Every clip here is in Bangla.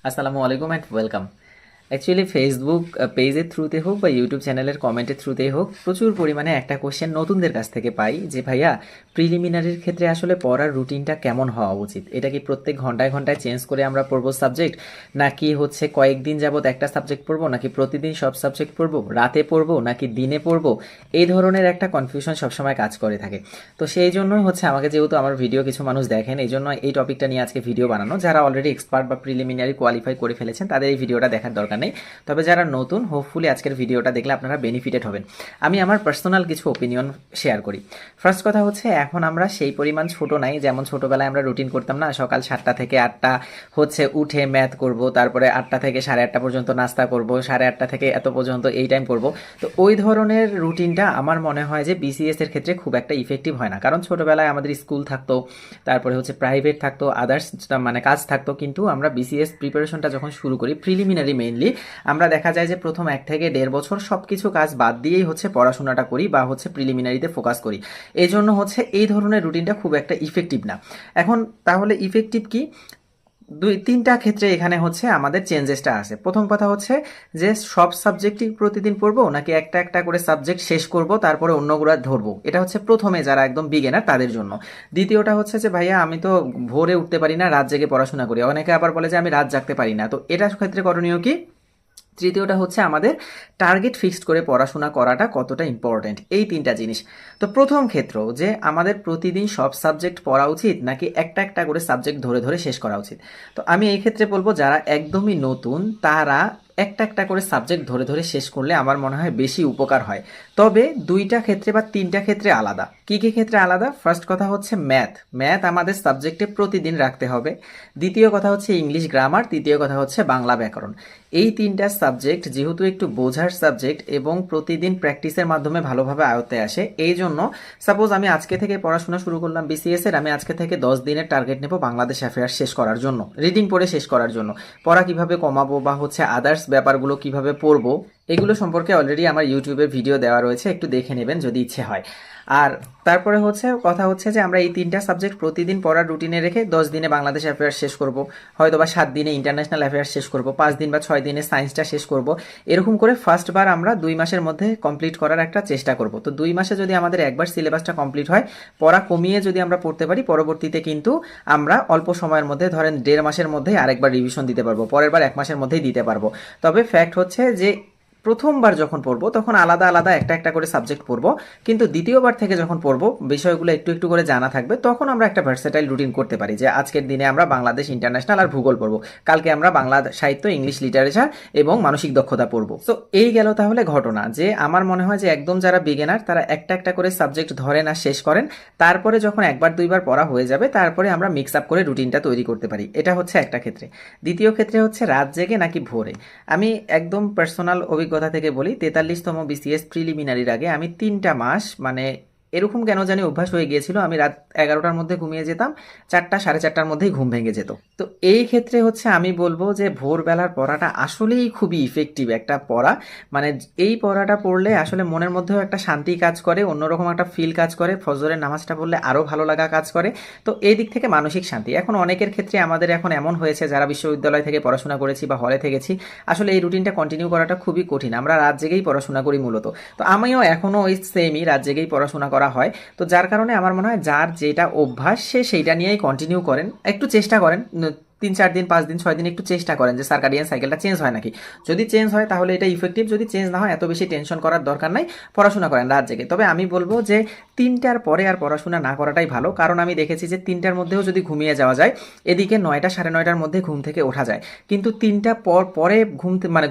আসসালামু আলাইকুম অ্যান্ড ওয়েলকাম। অ্যাকচুয়ালি ফেসবুক পেজের থ্রুতে হোক বা ইউটিউব চ্যানেলের কমেন্টের থ্রুতেই হোক প্রচুর পরিমাণে একটা কোশ্চেন নতুনদের কাছ থেকে পাই যে ভাইয়া প্রিলিমিনারির ক্ষেত্রে আসলে পড়ার রুটিনটা কেমন হওয়া উচিত। এটা কি প্রত্যেক ঘন্টায় ঘন্টায় চেঞ্জ করে আমরা পড়বো সাবজেক্ট, নাকি হচ্ছে কয়েকদিন যাবত একটা সাবজেক্ট পড়বো, নাকি প্রতিদিন সব সাবজেক্ট পড়বো, রাতে পড়বো নাকি দিনে পড়বো? এই ধরনের একটা কনফিউশন সবসময় কাজ করে থাকে। তো সেই জন্যই হচ্ছে আমাকে, যেহেতু আমার ভিডিও কিছু মানুষ দেখেন, এই জন্য এই টপিকটা নিয়ে আজকে ভিডিও বানানো। যারা অলরেডি এক্সপার্ট বা প্রিলিমিনারি কোয়ালিফাই করে ফেলেছেন তাদের এই ভিডিওটা দেখার দরকার নেই, তবে যারা নতুন হোপফুলি আজকের ভিডিওটা দেখলে আপনারা বেনিফিটেড হবেন। আমি আমার পার্সোনাল কিছু ওপিনিয়ন শেয়ার করি। ফার্স্ট কথা হচ্ছে, এখন আমরা সেই পরিমাণ ছোট নাই যেমন ছোটবেলায় আমরা রুটিন করতাম না, সকাল 7টা থেকে 8টা হচ্ছে উঠে ম্যাথ করব, তারপরে 8টা থেকে 8:30 পর্যন্ত নাস্তা করব, 8:30 থেকে এত পর্যন্ত এই টাইম করব। তো ওই ধরনের রুটিনটা আমার মনে হয় যে বিসিএস এর ক্ষেত্রে খুব একটা ইফেক্টিভ হয় না, কারণ ছোটবেলায় আমাদের স্কুল থাকতো, তারপরে হচ্ছে প্রাইভেট থাকতো, আদার্স মানে কাজ থাকতো। কিন্তু আমরা বিসিএস প্রিপারেশনটা যখন শুরু করি, প্রিলিমিনারি মেইনলি, আমরা দেখা যায় যে প্রথম 1 থেকে 1.5 বছর সব কিছু কাজ বাদ দিয়েই হচ্ছে পড়াশোনাটা করি বা হচ্ছে প্রিলিমিনারিতে ফোকাস করি। এই জন্য হচ্ছে এই ধরনের রুটিনটা খুব একটা ইফেক্টিভ না। এখন তাহলে ইফেক্টিভ কি? দুই তিনটা ক্ষেত্রে এখানে হচ্ছে আমাদের চেঞ্জেসটা আছে। প্রথম কথা হচ্ছে যে সব সাবজেক্টই প্রতিদিন পড়বো, নাকি একটা একটা করে সাবজেক্ট শেষ করব তারপরে অন্যগুলো ধরবো। এটা হচ্ছে প্রথমে যারা একদম বিগিনার তাদের জন্য। দ্বিতীয়টা হচ্ছে যে ভাইয়া আমি তো ভোরে উঠতে পারি না, রাত জেগে পড়াশোনা করি। অনেকে আবার বলে যে আমি রাত জাগতে পারি না, তো এটার ক্ষেত্রে করণীয় কি? তৃতীয়টা হচ্ছে আমাদের টার্গেট ফিক্সড করে পড়াশোনা করাটা কতটা ইম্পর্টেন্ট, এই তিনটা জিনিস। তো প্রথম ক্ষেত্র যে আমাদের প্রতিদিন সব সাবজেক্ট পড়া উচিত নাকি একটা একটা করে সাবজেক্ট ধরে ধরে শেষ করা উচিত। তো আমি এই ক্ষেত্রে বলবো যারা একদমই নতুন তারা একটা একটা করে সাবজেক্ট ধরে ধরে শেষ করলে আমার মনে হয় বেশি উপকার হয়। তবে দুইটা ক্ষেত্রে বা তিনটা ক্ষেত্রে আলাদা। কি কি ক্ষেত্রে আলাদা? ফার্স্ট কথা হচ্ছে ম্যাথ। ম্যাথ আমাদের সাবজেক্টে প্রতিদিন রাখতে হবে। দ্বিতীয় কথা হচ্ছে ইংলিশ গ্রামার। তৃতীয় কথা হচ্ছে বাংলা ব্যাকরণ। এই তিনটা সাবজেক্ট যেহেতু একটু বোঝার সাবজেক্ট এবং প্রতিদিন প্র্যাকটিসের মাধ্যমে ভালোভাবে আয়ত্তে আসে, এই জন্য সাপোজ আমি আজকে থেকে পড়াশোনা শুরু করলাম বিসিএস এর, আমি আজকে থেকে 10 দিনের টার্গেট নেব বাংলাদেশ অ্যাফেয়ার্স শেষ করার জন্য, রিডিং পড়ে শেষ করার জন্য। পড়া কিভাবে কমাবো বা হচ্ছে আদার্স ব্যাপারগুলো কিভাবে পড়বো, এগুলো সম্পর্কে অলরেডি আমার ইউটিউবে ভিডিও দেওয়া রয়েছে, একটু দেখে নেবেন যদি ইচ্ছে হয়। আর তারপরে হচ্ছে কথা হচ্ছে যে আমরা এই তিনটা সাবজেক্ট প্রতিদিন পড়ার রুটিনে রেখে 10 দিনে বাংলাদেশ অ্যাফেয়ার্স শেষ করব, হয়তো বা 7 দিনে ইন্টারন্যাশনাল অ্যাফেয়ার্স শেষ করব, 5 দিন বা 6 দিনে সায়েন্সটা শেষ করব। এরকম করে ফার্স্ট বার আমরা 2 মাসের মধ্যে কমপ্লিট করার একটা চেষ্টা করব। তো 2 মাসে যদি আমাদের একবার সিলেবাসটা কমপ্লিট হয়, পড়া কমিয়ে যদি আমরা পড়তে পারি, পরবর্তীতে কিন্তু আমরা অল্প সময়ের মধ্যে, ধরেন 1.5 মাসের মধ্যেই আরেকবার রিভিশন দিতে পারবো, পরের বার 1 মাসের মধ্যেই দিতে পারবো। তবে ফ্যাক্ট হচ্ছে যে প্রথমবার যখন পড়বো তখন আলাদা আলাদা একটা একটা করে সাবজেক্ট পড়বো, কিন্তু দ্বিতীয়বার থেকে যখন পড়বো বিষয়গুলো একটু একটু করে জানা থাকবে, তখন আমরা একটা ভার্সেটাইল রুটিন করতে পারি যে আজকের দিনে আমরা বাংলাদেশ, ইন্টারন্যাশনাল আর ভূগোল পড়বো, কালকে আমরা বাংলা সাহিত্য, ইংলিশ লিটারেচার এবং মানসিক দক্ষতা পড়বো। তো এই গেল তাহলে ঘটনা যে আমার মনে হয় যে একদম যারা বিগিনার তারা একটা একটা করে সাবজেক্ট ধরেন আর শেষ করেন, তারপরে যখন একবার দুইবার পড়া হয়ে যাবে তারপরে আমরা মিক্স আপ করে রুটিনটা তৈরি করতে পারি। এটা হচ্ছে একটা ক্ষেত্রে। দ্বিতীয় ক্ষেত্রে হচ্ছে রাত জেগে নাকি ভোরে। আমি একদম পার্সোনাল অভিজ্ঞতা থেকে বলি, 43তম বিসিএস প্রিলিমিনারির আগে আমি 3টা মাস মানে এরকম কেন জানি অভ্যাস হয়ে গিয়েছিল, আমি রাত 11টার মধ্যে ঘুমিয়ে যেতাম, 4টা 4:30টার মধ্যেই ঘুম ভেঙে যেত। তো এই ক্ষেত্রে হচ্ছে আমি বলবো যে ভোরবেলার পড়াটা আসলেই খুবই ইফেক্টিভ একটা পড়া। মানে এই পড়াটা পড়লে আসলে মনের মধ্যেও একটা শান্তি কাজ করে, অন্যরকম একটা ফিল কাজ করে, ফজরের নামাজটা পড়লে আরও ভালো লাগা কাজ করে। তো এই দিক থেকে মানসিক শান্তি। এখন অনেকের ক্ষেত্রে আমাদের এখন এমন হয়েছে যারা বিশ্ববিদ্যালয় থেকে পড়াশোনা করেছি বা হলে থেকেছি, আসলে এই রুটিনটা কন্টিনিউ করাটা খুবই কঠিন। আমরা রাত জেগেই পড়াশোনা করি মূলত। তো আমিও এখনও ওই সেমই রাত জেগেই পড়াশোনা করা হয়। তো যার কারণে আমার মনে হয় যার যেটা অভ্যাস সে সেইটা নিয়েই কন্টিনিউ করেন, একটু চেষ্টা করেন 3-4 দিন 5 দিন 6 দিন একটু চেষ্টা করেন যে সার্কাডিয়ান সাইকেলটা চেঞ্জ হয় নাকি। যদি চেঞ্জ হয় তাহলে এটা ইফেক্টিভ, যদি চেঞ্জ না হয় এত বেশি টেনশন করার দরকার নাই, পড়াশোনা করেন রাত জেগে। তবে আমি বলবো যে 3টার পরে আর পড়াশোনা না করাটাই ভালো, কারণ আমি দেখেছি যে 3টার মধ্যেও যদি ঘুমিয়ে যাওয়া যায়, এদিকে 9টা 9:30টার মধ্যে ঘুম থেকে ওঠা যায়, কিন্তু 3টা পরে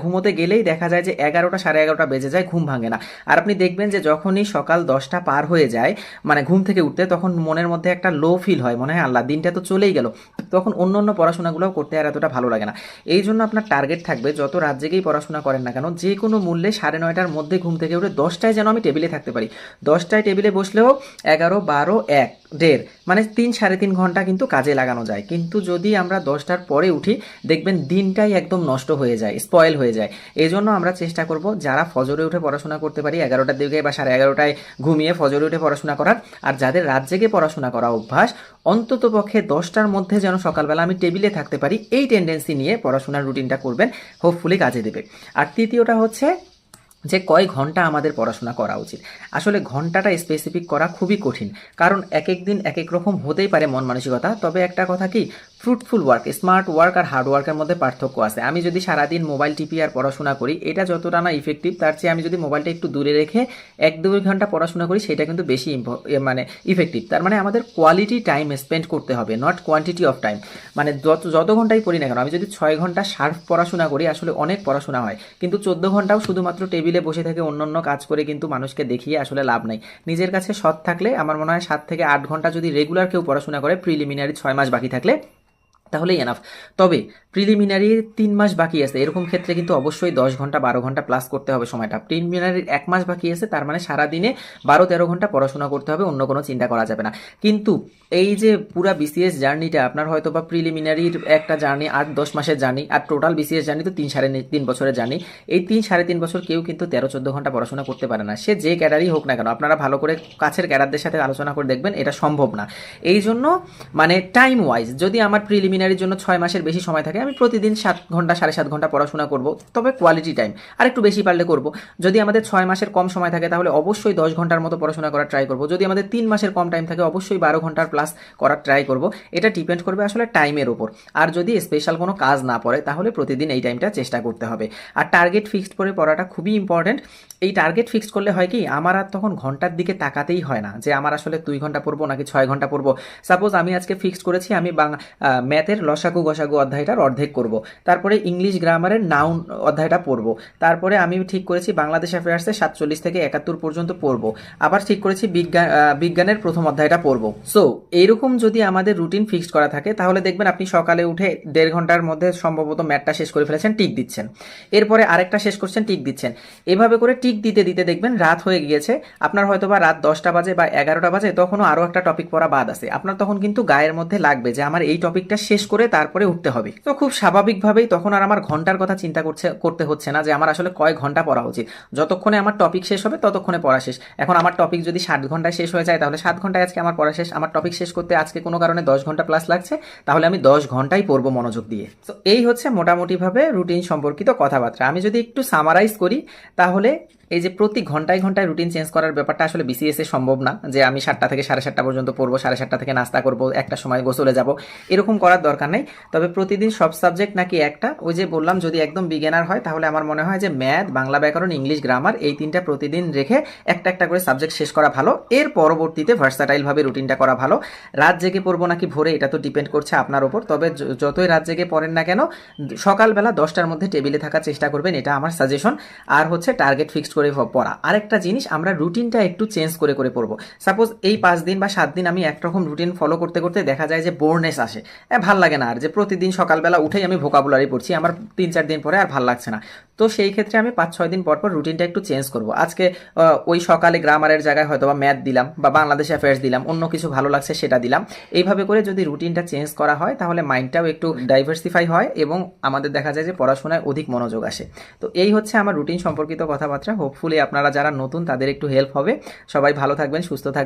ঘুমোতে গেলেই দেখা যায় যে 11টা 11:30টা বেজে যায়, ঘুম ভাঙে না। আর আপনি দেখবেন যে যখনই সকাল 10টা পার হয়ে যায় মানে ঘুম থেকে উঠতে, তখন মনের মধ্যে একটা লো ফিল হয়, মনে হয় আল্লাহ দিনটা তো চলেই গেল, তখন অন্য অন্য পড়াশোনাগুলোও করতে আর এতটা ভালো লাগে না। এই জন্য আপনার টার্গেট থাকবে যত রাত জেগেই পড়াশোনা করেন না কেন, যে কোনো মূল্যে 9:30টার মধ্যে ঘুম থেকে উঠে 10টায় যেন আমি টেবিলে থাকতে পারি। 10টায় টেবিলে বসলেও 11, 12, 1 দেড় মানে 3-3.5 ঘন্টা কিন্তু কাজে লাগানো যায়। কিন্তু যদি আমরা 10টার পরে উঠি দেখবেন দিনটাই একদম নষ্ট হয়ে যায়, স্পয়েল হয়ে যায়। এই জন্য আমরা চেষ্টা করব যারা ফজরে উঠে পড়াশোনা করতে পারি 11টার দিকে বা 11:30টায় ঘুমিয়ে ফজরে উঠে পড়াশোনা করার, আর যাদের রাত জেগে পড়াশোনা করা অভ্যাস অন্তত পক্ষে 10টার মধ্যে যেন সকালবেলা আমি টেবিলে থাকতে পারি, এই টেন্ডেন্সি নিয়ে পড়াশোনার রুটিনটা করবেন, হোপফুলি কাজে দেবে। আর তৃতীয়টা হচ্ছে যে কয় ঘন্টা আমাদের পড়াশোনা করা উচিত। আসলে ঘন্টাটা স্পেসিফিক করা খুবই কঠিন, কারণ এক এক দিন এক এক রকম হতেই পারে মন মানসিকতা। তবে একটা কথা কি, ফ্রুটফুল ওয়ার্ক, স্মার্ট ওয়ার্ক আর হার্ড ওয়ার্কের মধ্যে পার্থক্য আছে। আমি যদি সারাদিন মোবাইল টিপি আর পড়াশোনা করি, এটা যতটা না ইফেক্টিভ, তার চেয়ে আমি যদি মোবাইলটা একটু দূরে রেখে 1-2 ঘন্টা পড়াশোনা করি, সেটা কিন্তু বেশি মানে ইফেক্টিভ। তার মানে আমাদের কোয়ালিটি টাইম স্পেন্ড করতে হবে, নট কোয়ান্টিটি অফ টাইম। মানে যত ঘন্টাই পড়ি না কেন, আমি যদি 6 ঘন্টা শার্প পড়াশোনা করি, আসলে অনেক পড়াশোনা হয়, কিন্তু 14 ঘন্টাও শুধুমাত্র টেবিলে বসে থেকে অন্যান্য কাজ করে কিন্তু মানুষকে দেখিয়ে আসলে লাভ নাই। নিজের কাছে সৎ থাকলে আমার মনে হয় 7 থেকে 8 ঘন্টা যদি রেগুলার কেউ পড়াশোনা করে, প্রিলিমিনারি 6 মাস বাকি থাকলে, তাহলেই এনাফ। তবে প্রিলিমিনারির 3 মাস বাকি আছে, এরকম ক্ষেত্রে কিন্তু অবশ্যই 10 ঘন্টা 12 ঘন্টা প্লাস করতে হবে সময়টা। প্রিলিমিনারির 1 মাস বাকি আছে, তার মানে সারাদিনে 12-13 ঘন্টা পড়াশোনা করতে হবে, অন্য কোনো চিন্তা করা যাবে না। কিন্তু এই যে পুরা বিসিএস জার্নিটা আপনার হয়তো বা প্রিলিমিনারির একটা জার্নি 8-10 মাসের জার্নি, আর টোটাল বিসিএস জার্নি তো 3-3.5 বছরের জার্নি। এই 3-3.5 বছর কেউ কিন্তু 13-14 ঘন্টা পড়াশোনা করতে পারে না, সে যে ক্যাডারই হোক না কেন। আপনারা ভালো করে কাছের ক্যাডারদের সাথে আলোচনা করে দেখবেন এটা সম্ভব না। এই জন্য মানে টাইম ওয়াইজ যদি আমার প্রিলিমিনারির জন্য 6 মাসের বেশি সময় থাকে, আমি প্রতিদিন 7 ঘন্টা 7.5 ঘন্টা পড়াশোনা করব, তবে কোয়ালিটি টাইম। আর একটু বেশি পারলে করব। যদি আমাদের 6 মাসের কম সময় থাকে তাহলে অবশ্যই 10 ঘন্টার মতো পড়াশোনা করার ট্রাই করব। যদি আমাদের 3 মাসের কম টাইম থাকে অবশ্যই 12 ঘন্টার প্লাস করার ট্রাই করব। এটা ডিপেন্ড করবে আসলে টাইমের উপর। আর যদি স্পেশাল কোনো কাজ না পড়ে তাহলে প্রতিদিন এই টাইমটা চেষ্টা করতে হবে। আর টার্গেট ফিক্সড করে পড়াটা খুবই ইম্পর্টেন্ট। এই টার্গেট ফিক্সড করলে হয় কি, আমার আর তখন ঘন্টার দিকে তাকাতেই হয় না যে আমার আসলে 2 ঘন্টা পড়বো নাকি 6 ঘন্টা পড়বো। সাপোজ আমি আজকে ফিক্সড করেছি আমি ম্যাথের লসাগু গসাগু অধ্যায়টার অর্ধেক করব, তারপরে ইংলিশ গ্রামারের নাউন অধ্যায়টা পড়ব, তারপরে আমি ঠিক করেছি বাংলাদেশ অ্যাফেয়ার্সে 47 থেকে 71 পর্যন্ত পড়ব, আবার ঠিক করেছি বিজ্ঞানের প্রথম অধ্যায়টা পড়ব। সো এইরকম যদি আমাদের রুটিন ফিক্সড করা থাকে তাহলে দেখবেন আপনি সকালে উঠে 1.5 ঘন্টার মধ্যে সম্ভবত ম্যাথটা শেষ করে ফেলেছেন, টিক দিচ্ছেন, এরপরে আরেকটা শেষ করছেন, টিক দিচ্ছেন। এভাবে করে টিক দিতে দিতে দেখবেন রাত হয়ে গিয়েছে, আপনার হয়তো বা রাত 10টা বাজে বা 11টা বাজে, তখনও আরও একটা টপিক পড়া বাদ আছে। আপনার তখন কিন্তু গায়ের মধ্যে লাগবে যে আমার এই টপিকটা শেষ করে তারপরে উঠতে হবে। তো খুব স্বাভাবিকভাবেই তখন আর আমার ঘন্টার কথা চিন্তা করতে হচ্ছে না যে আমার আসলে কয় ঘন্টা পড়া উচিত। যতক্ষণে আমার টপিক শেষ হবে ততক্ষণে পড়া শেষ। এখন আমার টপিক যদি 7 ঘন্টায় শেষ হয়ে যায় তাহলে 7 ঘন্টায় আজকে আমার পড়া শেষ। আমার টপিক শেষ করতে আজকে কোনো কারণে 10 ঘন্টা প্লাস লাগছে, তাহলে আমি 10 ঘন্টাই পড়বো মনোযোগ দিয়ে। তো এই হচ্ছে মোটামুটিভাবে রুটিন সম্পর্কিত কথাবার্তা। আমি যদি একটু সামারাইজ করি তাহলে এই যে প্রতি ঘন্টায় ঘন্টায় রুটিন চেঞ্জ করার ব্যাপারটা আসলে বিসিএস এ সম্ভব না, যে আমি 7টা থেকে 7:30 পর্যন্ত পড়বো, 7:30 থেকে নাস্তা করবো, একটা সময় গোসলে যাব, এরকম করার দরকার নেই। তবে প্রতিদিন সব সাবজেক্ট নাকি একটা, ওই যে বললাম যদি একদম বিগিনার হয় তাহলে আমার মনে হয় যে ম্যাথ, বাংলা ব্যাকরণ, ইংলিশ গ্রামার এই 3টা প্রতিদিন রেখে একটা একটা করে সাবজেক্ট শেষ করা ভালো। এর পরবর্তীতে ভার্সাটাইল ভাবে রুটিনটা করা ভালো। রাত জেগে পড়বো নাকি ভোরে এটা তো ডিপেন্ড করছে আপনার ওপর। তবে যতই রাত জেগে পড়েন না কেন সকালবেলা 10টার মধ্যে টেবিলে থাকার চেষ্টা করবেন, এটা আমার সাজেশন। আর হচ্ছে টার্গেট ফিক্সড করে পড়া। আরেকটা জিনিস, আমরা রুটিনটা একটু চেঞ্জ করে করে পড়বো। সাপোজ এই 5 দিন বা 7 দিন আমি একরকম রুটিন ফলো করতে করতে দেখা যায় যে বোরনেস আসে, ভাল লাগে না আর, যে প্রতিদিন সকালবেলা উঠেই আমি ভোকাবুলারি পড়ছি, আমার 3-4 দিন পরে আর ভাল লাগছে না। তো সেই ক্ষেত্রে আমি 5-6 দিন পর পর রুটিনটা একটু চেঞ্জ করব। আজকে ওই সকালে গ্রামারের জায়গায় হয়তো বা ম্যাথ দিলাম বা বাংলাদেশ অ্যাফেয়ার্স দিলাম, অন্য কিছু ভালো লাগছে সেটা দিলাম। এইভাবে করে যদি রুটিনটা চেঞ্জ করা হয় তাহলে মাইন্ডটাও একটু ডাইভার্সিফাই হয় এবং আমাদের দেখা যায় যে পড়াশোনায় অধিক মনোযোগ আসে। তো এই হচ্ছে আমার রুটিন সম্পর্কিত কথাবার্তা। হোপফুলি আপনারা যারা নতুন তাদের একটু হেল্প হবে। সবাই ভালো থাকবেন, সুস্থ থাকবেন।